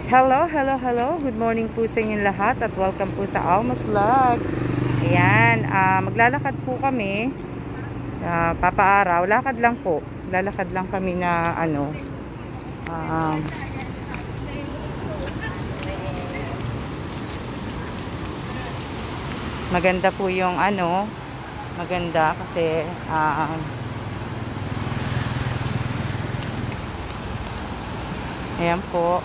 Hello, hello, hello. Good morning po sa inyong lahat at welcome po sa Alma's Vlog. Ayan, maglalakad po kami. Papaaraw. Lakad lang po. Lalakad lang kami na maganda po yung maganda kasi ayan po.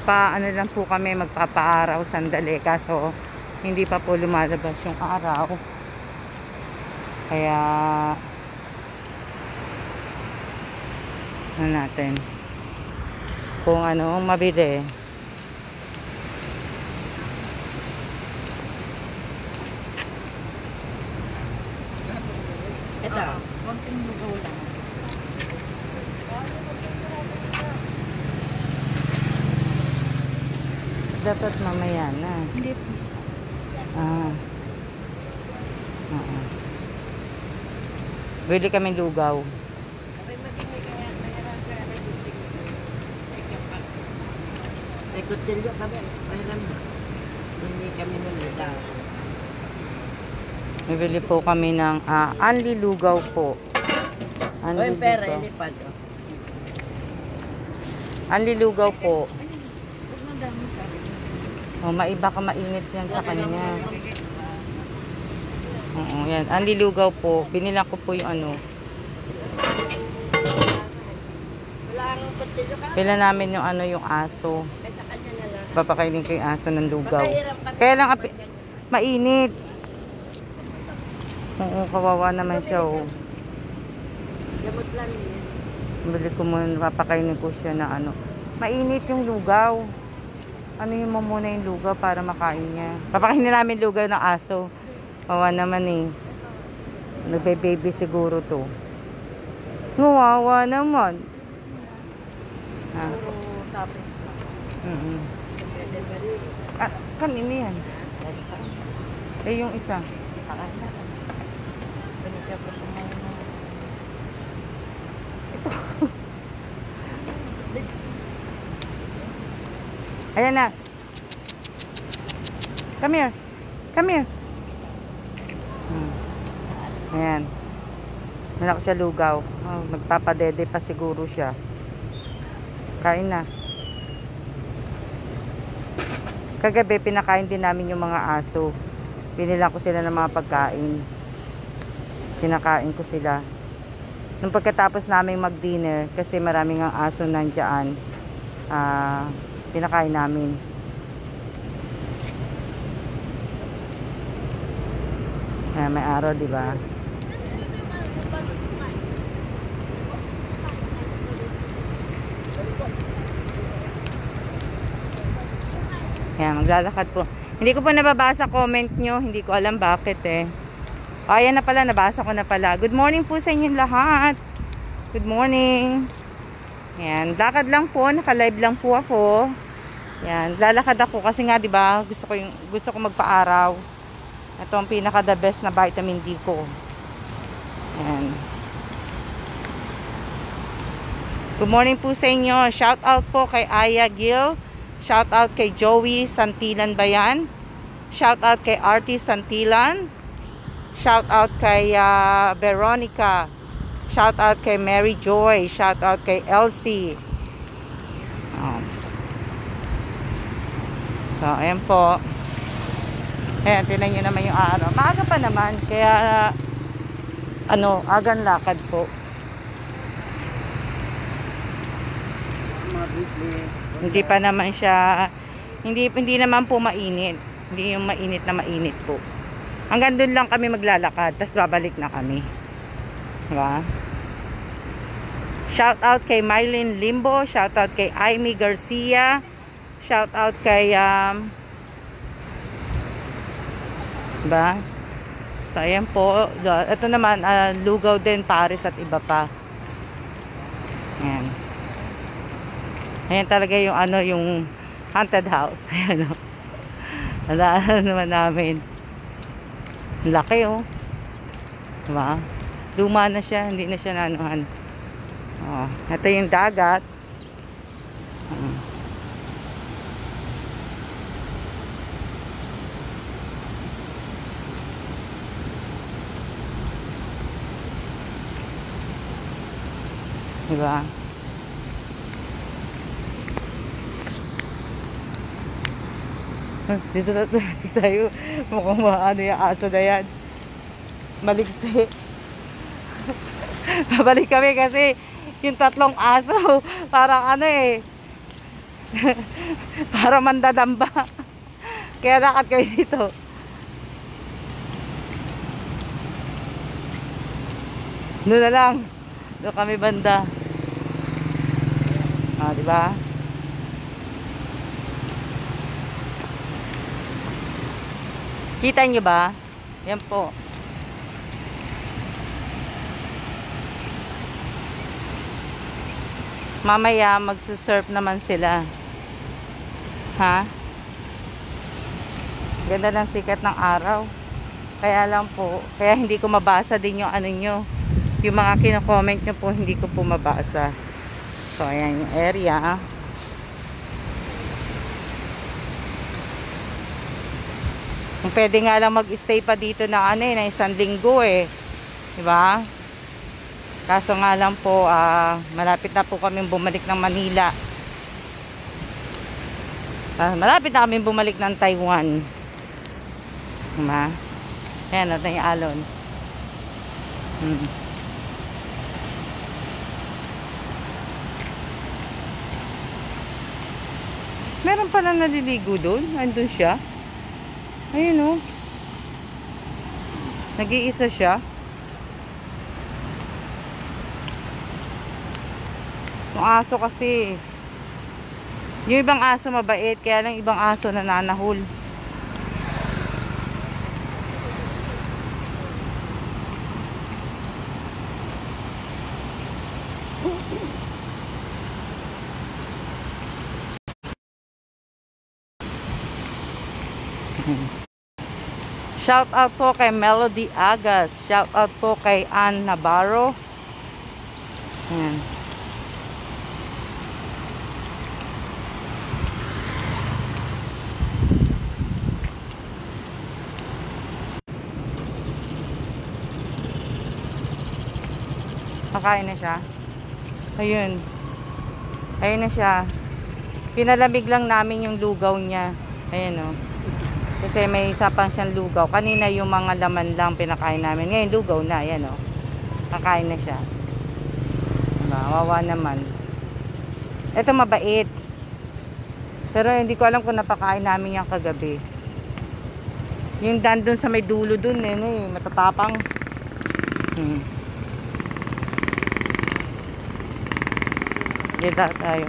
Ano lang po kami, magpapaaraw sandali kaso hindi pa po lumalabas yung araw. Kaya natin kung ano mabili. Ito, konting lugaw lang. Dapat mamaya na. Hindi. Bili kami lugaw. May kutsilyo kami. Mayroon. Hindi kami nalita. Bibili po kami ng anli lugaw po. O yung pera, ilipad. Anli lugaw po. Maiba ka, mainit yan sa kanya. Oo, yan. Anli lugaw po. Binila ko po yung Pila namin yung yung aso. Papakainin ko yung aso ng lugaw. Kaya lang mainit. Oo, kawawa naman siya. Oh. Gamot lang yun. Bili ko muna, papakainin ko siya na mainit yung lugaw. Yun mo muna yung lugaw para makain niya. Papakainin namin lugaw ng aso. Kawawa naman eh. Nagbe-baby siguro to. Kawawa naman. Kanina yan. Yung isa. Ito. Ayan na. Come here. Come here. Ayan. Malaki siya lugaw. Nagpapadede pa siguro siya. Kain na. Kagabi, pinakain din namin yung mga aso. Binilang ko sila ng mga pagkain. Pinakain ko sila. Nung pagkatapos namin mag-dinner, kasi maraming ang aso nandyan, pinakain namin. May araw, di ba? Maglalakad po. Hindi ko po nababasa comment nyo. Hindi ko alam bakit eh. Ayan na pala, nabasa ko na pala. Good morning po sa inyong lahat. Good morning. Ayan, lakad lang po. Naka-live lang po ako. Ayan, lalakad ako kasi nga 'di ba, gusto ko magpa-araw. Ito ang pinaka the best na vitamin D ko. Ayan. Good morning po sa inyo. Shout out po kay Aya Gil. Shout out kay Joey Santilan Bayan. Shout out kay Artie Santilan. Shout out kay Veronica. Shout out kay Mary Joy. Shout out kay Elsie. So, ayan po. Ayan, tinan nyo naman yung araw. Maaga pa naman. Kaya, agan lakad po. Hindi pa naman siya, hindi naman po mainit. Hindi yung mainit na mainit po. Hanggang doon lang kami maglalakad. Tapos babalik na kami. Diba? Shout out kay Mylene Limbo. Shout out kay Amy Garcia. Shout out kay diba? So ayan po. Ito naman lugaw din, pares at iba pa. Ayan. Ayan talaga yung yung Haunted house. Ayan o. Nadaanan naman namin. Laki oh. Diba? Luma na siya. Hindi na siya nanuhan. Oh, ito yung dagat. Diba? Dito na tayo. Mukhang maano yung aso na yan. Maligsi. Babalik kami kasi yung tatlong aso parang ano eh. Para mandadamba. Kaya lakad kayo dito. Doon na lang. Doon kami banda. Ah, di ba? Kita nyo ba? Yan po. Mamaya magsusurf naman sila. Ha? Ganda ng sikat ng araw. Kaya lang po, kaya hindi ko mabasa din yung ano nyo. Yung mga kino-comment nyo po, hindi ko po mabasa. So, ayan yung area. Kung pwede nga lang mag-stay pa dito na ano eh, na isang linggo eh. Diba? Kaso nga lang po, malapit na po kami bumalik ng Manila. Malapit na kami bumalik ng Taiwan. Diba? Ayan, ito yung alon. Meron pala naliligo doon. Andun siya. Ayun o. Nag-iisa siya. Yung aso kasi, yung ibang aso mabait, kaya lang ibang aso nananahol. Shout out po kay Melody Agas. Shout out po kay Ann Navarro. Ayan. Makain na siya. Ayun. Ayun na siya. Pinalamig lang namin yung lugaw niya. Ayun o. Kasi may isa pang siyang lugaw. Kanina yung mga laman lang pinakain namin. Ngayon lugaw na. Ayan o. Kakain na siya. Diba? Wawa naman. Ito mabait. Pero hindi ko alam kung napakain namin yung kagabi. Yung dandun sa may dulo dun eh. Matatapang. Dito tayo.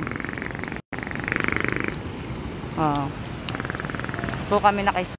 Po kami